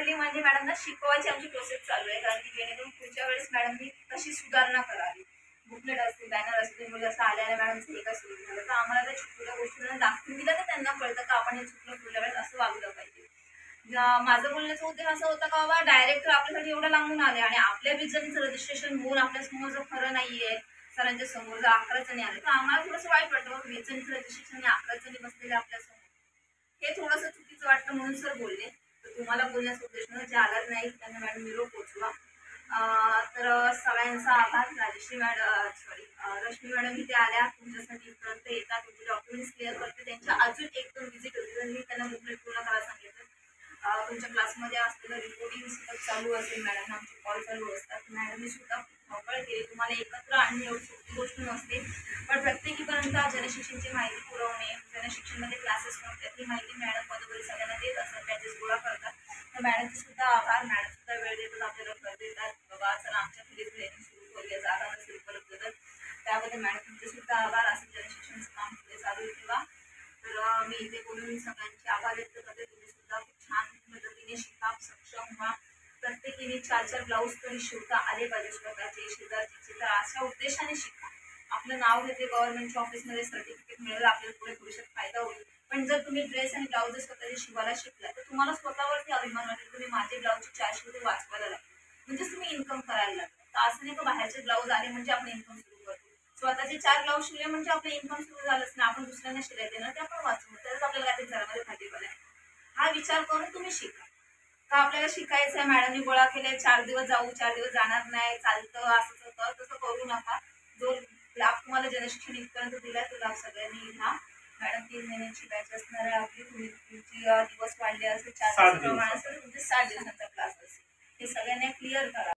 Mainly म्हणजे मॅडमना शिकवायची आमची प्रोसेस चालू आहे, कारण की जेणेकरून पुढच्या वेळेस मॅडमनी कशी सुधारणा करावी. बुकलेट असतील, बॅनर असतील, म्हणजे असं आल्या मॅडमचं हे काय सुरू झालं तर आम्हाला त्या चुकीच्या गोष्टींना दाखवून दिलं तर त्यांना कळतं का आपण हे चुकलं, पुढल्या वेळेस असं वागलं पाहिजे. माझं बोलण्याचा उद्देश असा होता का बाबा डायरेक्टर आपल्यासाठी एवढं लांबून आले आणि आपल्या बिझनेसचं रजिस्ट्रेशन होऊन आपल्या समोर जर खरं नाहीये, सरांच्या समोर जर 11 जणी आले तर आम्हाला थोडंसं वाईट वाटतं. बिझनेसचं रजिस्ट्रेशन 11 जणी बसलेले आपल्यासमोर, हे थोडंसं चुकीचं वाटतं म्हणून सर बोलले. तर तुम्हाला बोलण्याचा उद्देश जे आलाच नाही त्यांना मॅडम निरोप पोचवा. तर सगळ्यांचा आभार. राजश्री मॅडम रश्मी मॅडम इथे आल्या तुमच्यासाठी इथपर्यंत येतात, तुमचे डॉक्युमेंट्स क्लिअर करते. त्यांच्या अजून 1-2 व्हिजिट होती तर मी त्यांना बुकलेट पूर्ण करायला सांगितलं. तुमच्या क्लासमध्ये असलेलं रिपोर्टिंग सुद्धा चालू असेल, मॅडम आमचे कॉल चालू असतात. मॅडमने सुद्धा धावपळ केली, तुम्हाला एकत्र आणणे एवढी सोपी गोष्ट नसते, पण प्रत्येकीपर्यंत जनशिक्षणची माहिती पुरवणे, जनशिक्षणमध्ये क्लासेस कोणत्या ही माहिती मॅडम बरोबर सगळ्यांना देत असतात, बॅचेस गोळा करतात. तर मॅडमचे सुद्धा आभार. मॅडम सुद्धा वेळ देतात, आपल्याला भर देतात. बाबा चला आमच्या घरी ट्रेनिंग सुरू करूया, जागा नसेल उपलब्ध तर त्याबद्दल मॅडम तुमचे सुद्धा आभार. असं जनशिक्षणचं काम पुढे चालू ठेवा. तर मी इथे बोलून सगळ्यांचे आभार व्यक्त करते. तुम्ही सुद्धा खूप छान पद्धतीने शिका, सक्षम व्हा. प्रत्येकीने 4-4 ब्लाऊज तरी शिवता आले पाहिजे, स्वतःचे शेजारचे. तर अशा उद्देशाने शिका. आपलं नाव घेते गव्हर्नमेंटच्या ऑफिसमध्ये सर्टिफिकेट मिळेल, आपल्याला पुढे भविष्यात फायदा होईल. पण जर तुम्ही ड्रेस आणि ब्लाऊज स्वतःचे शिवायला शिकला तर तुम्हाला स्वतःवरती अभिमान वाटेल, तुम्ही माझे ब्लाऊजचे 400 रुपये वाचवायला लागले म्हणजेच तुम्ही इन्कम करायला लागले. तर असं नाही का बाहेरचे ब्लाऊज आले म्हणजे आपण इन्कम सुरू करतो. स्वतःचे 4 ब्लाऊज शिवले म्हणजे आपलं इन्कम सुरू झालंच नाही. आपण दुसऱ्यांना शिलाई देणार ते आपण वाचवू, त्याच आपल्याला काहीतरी घरामध्ये भाजीपाला आहे. हा विचार करून तुम्ही शिका. का आपल्याला शिकायचं आहे, मॅडमनी गोळा केले 4 दिवस जाऊ 4 दिवस जाणार नाही, चालतं असंच होतं तसं करू नका. जो लाभ तुम्हाला जनशिक्षण इथपर्यंत दिलाय तो लाभ सगळ्यांनी घ्या. मॅडम 3 महिन्यांची बॅच असणार आहे आपली. तुमची दिवस वाढले असेल 4 दिवस प्रमाण असेल, तुमचे 7 दिवसांचा क्लास असेल, हे सगळ्यांना क्लिअर करा.